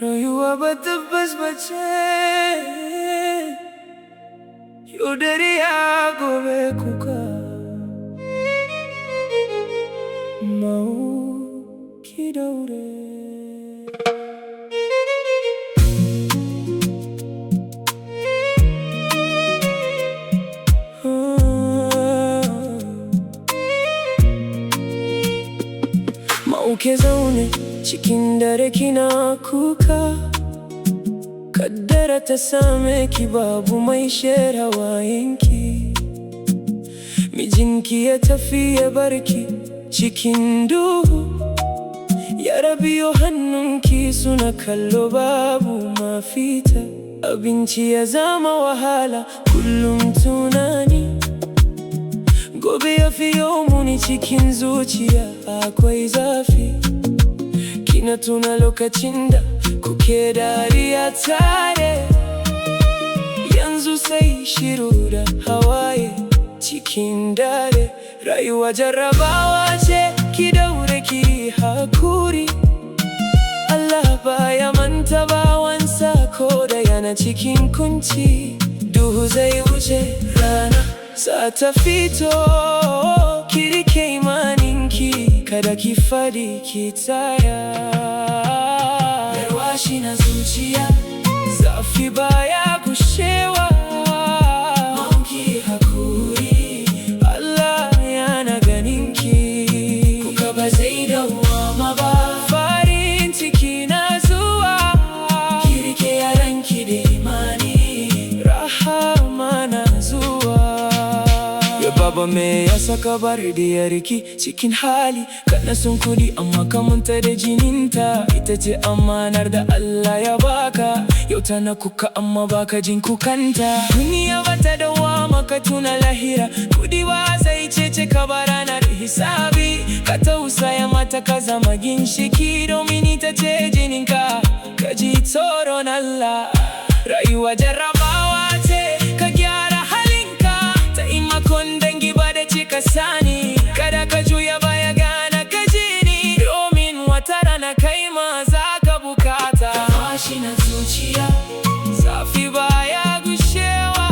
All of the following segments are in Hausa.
rayuwa ba tabbas bace, yau dariya gobe kuka. Mau ki daure. Ke zaune cikin dare kina kuka, kaddara ta same ki babu mai share hawayenki. Mijinki ya tafi ya barki cikin duhu, yara biyu hannunki suna kallo babu mafita. Abinci ya zama wahala kullum tunani, gobe ya fi yau muni cikin zuciya akwai zafi. Kina tuna lokacin da kuke dariya tare, yanzu sai shiru da hawaye cikin dare. Rayuwa jarrabawa ce, ki daure ki hakuri. Allah baya manta bawansa ko da yana cikin kunci. Duhu zai wuce, rana za ta fito. Ki rike imaninki, kada ki fadi ki tsaya. Garwashi na zuciya, zafi baya gushewa. Mauki hakuri, Allah yana ganinki. Kuka ba zai dawwama ba, farin ciki na zuwa. Ki rike yaranki da imani, rahama na zuwa. Baba me ya saka bar diyarki cikin hali kana sun kudi amma ka manta da jininta. Ita ce amanar da Allah ya baka, yau tana kuka amma baka jin kukanta. Duniya bata dawwama, ka tuna lahira. Kudi ba sai cece ka ba ranar hisabi. Ka tausaya mata ka zama ginshiki, domin ita ce jininka. Ka ji tsoron Allah, rayuwa jarrabawa ce, ka gyara halinka. Ta imakon dangi ba da cika sani, kada ka juya baya gana ka ji ni, domin wata rana kai ma za ka bukata. Garwashi na zuciya, zafi baya gushewa.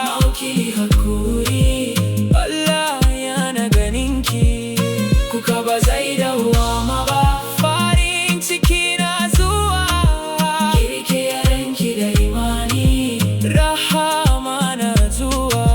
Mauki hakuri, Allah yana ganinki. Kuka ba zai dawwama ba, farin ciki na zuwa. Ki rike yaranki da imani, rahama na zuwa.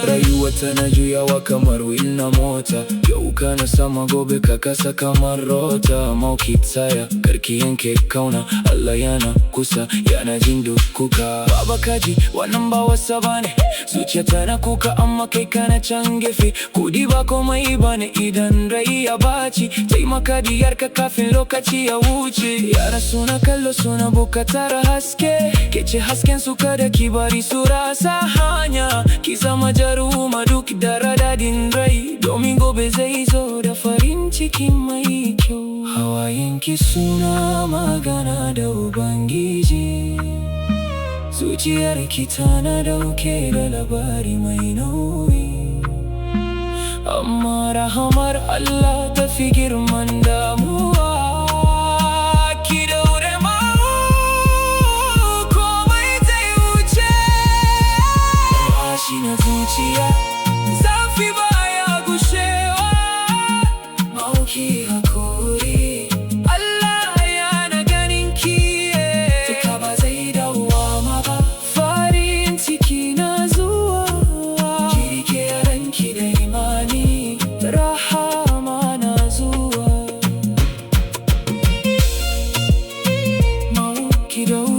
Rayuwa tana juyawa kamar wheel na mota, yau kana sama gobe ka kasa kamar rota. Mauki tsaya, karki yanke kauna, Allah yana kusa, yana jin duk kuka. Baba kaji wannan ba wasa bane, zuciya tana kuka amma kai kana can gefe. Kudi ba komai bane idan rai ya baci, taimaka diyarka kafin lokaci ya wuce. Yara suna kallo suna bukatar haske, ke ce hasken su kada ki bari su rasa hanya. Ki zama jaruma duk da radadin rai, domin gobe zai zo da farin ciki mai kyau. Hawayenki suna magana da Ubangiji, zuciyarki tana dauke da labari mai nauyi. Amma rahamar Allah ta fi girman damuwa. Ki daure komai zai wuce. Garwashi na zuciya, zafi baya gushewa. Mauki hakuri, Allah yana ganinki. Duka ba zai dawwama ba, farin ciki na zuwa. Ki rike yaranki da imani, rahama na zuwa. Mauki daure.